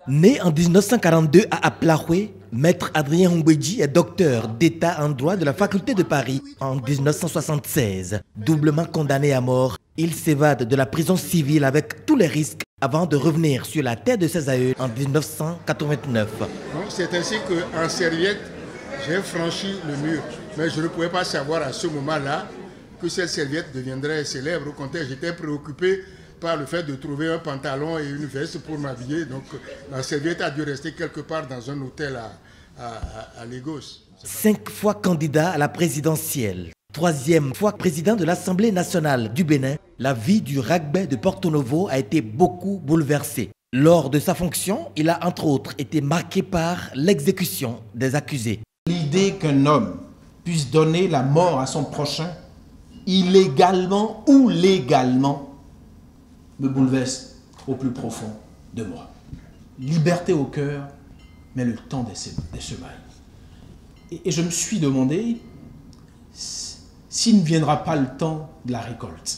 Né en 1942 à Aplaoué, Maître Adrien Ngwedji est docteur d'État en droit de la faculté de Paris en 1976. Doublement condamné à mort, il s'évade de la prison civile avec tous les risques avant de revenir sur la terre de ses aïeux en 1989. C'est ainsi qu'en serviette, j'ai franchi le mur. Mais je ne pouvais pas savoir à ce moment-là que cette serviette deviendrait célèbre. Au contraire, j'étais préoccupé par le fait de trouver un pantalon et une veste pour m'habiller. Donc la serviette a dû rester quelque part dans un hôtel à Lagos. 5 fois candidat à la présidentielle, 3e fois président de l'Assemblée nationale du Bénin, la vie du Ragbè de Porto Novo a été beaucoup bouleversée. Lors de sa fonction, il a entre autres été marqué par l'exécution des accusés. L'idée qu'un homme puisse donner la mort à son prochain, illégalement ou légalement, me bouleverse au plus profond de moi. Liberté au cœur, mais le temps des semailles. Et je me suis demandé s'il ne viendra pas le temps de la récolte.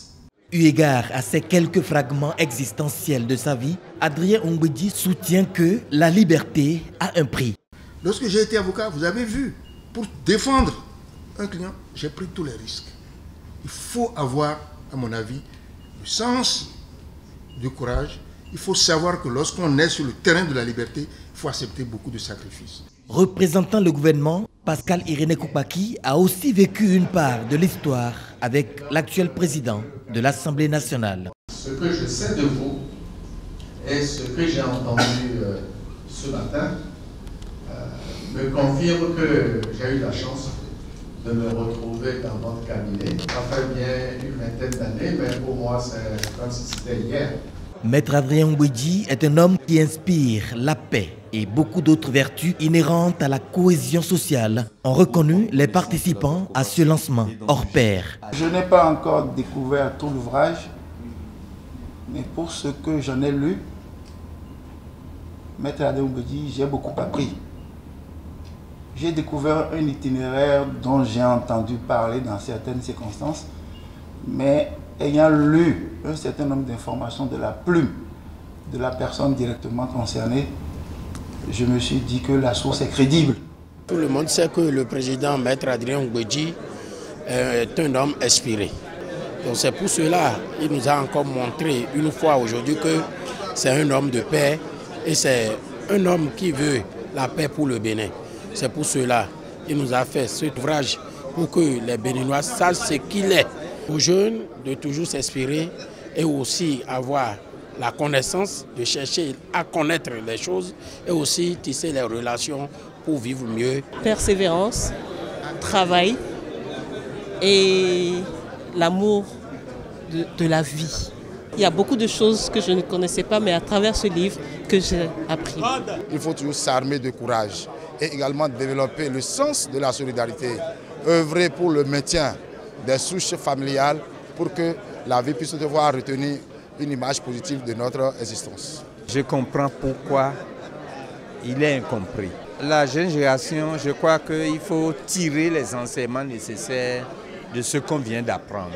Eu égard à ces quelques fragments existentiels de sa vie, Adrien Ngwedji soutient que la liberté a un prix. Lorsque j'ai été avocat, vous avez vu, pour défendre un client, j'ai pris tous les risques. Il faut avoir, à mon avis, le sens du courage. Il faut savoir que lorsqu'on est sur le terrain de la liberté, il faut accepter beaucoup de sacrifices. Représentant le gouvernement, Pascal Irénée Koupaki a aussi vécu une part de l'histoire avec l'actuel président de l'Assemblée nationale. Ce que je sais de vous et ce que j'ai entendu ce matin me confirme que j'ai eu la chance de me retrouver dans votre cabinet. Ça fait bien une vingtaine d'années, mais pour moi, c'est comme si c'était hier. Maître Adrien Ngwedji est un homme qui inspire la paix et beaucoup d'autres vertus inhérentes à la cohésion sociale, ont reconnu les participants à ce lancement hors pair. Je n'ai pas encore découvert tout l'ouvrage, mais pour ce que j'en ai lu, Maître Adrien Ngwedji, j'ai beaucoup appris. J'ai découvert un itinéraire dont j'ai entendu parler dans certaines circonstances, mais ayant lu un certain nombre d'informations de la plume de la personne directement concernée, je me suis dit que la source est crédible. Tout le monde sait que le président Maître Adrien Ngwedji est un homme inspiré. Donc c'est pour cela qu'il nous a encore montré une fois aujourd'hui que c'est un homme de paix et c'est un homme qui veut la paix pour le Bénin. C'est pour cela qu'il nous a fait cet ouvrage pour que les Béninois sachent ce qu'il est. Aux jeunes de toujours s'inspirer et aussi avoir la connaissance, de chercher à connaître les choses et aussi tisser les relations pour vivre mieux. Persévérance, travail et l'amour de la vie. Il y a beaucoup de choses que je ne connaissais pas, mais à travers ce livre que j'ai appris. Il faut toujours s'armer de courage et également développer le sens de la solidarité, œuvrer pour le maintien des souches familiales pour que la vie puisse devoir retenir une image positive de notre existence. Je comprends pourquoi il est incompris. La jeune génération, je crois qu'il faut tirer les enseignements nécessaires de ce qu'on vient d'apprendre.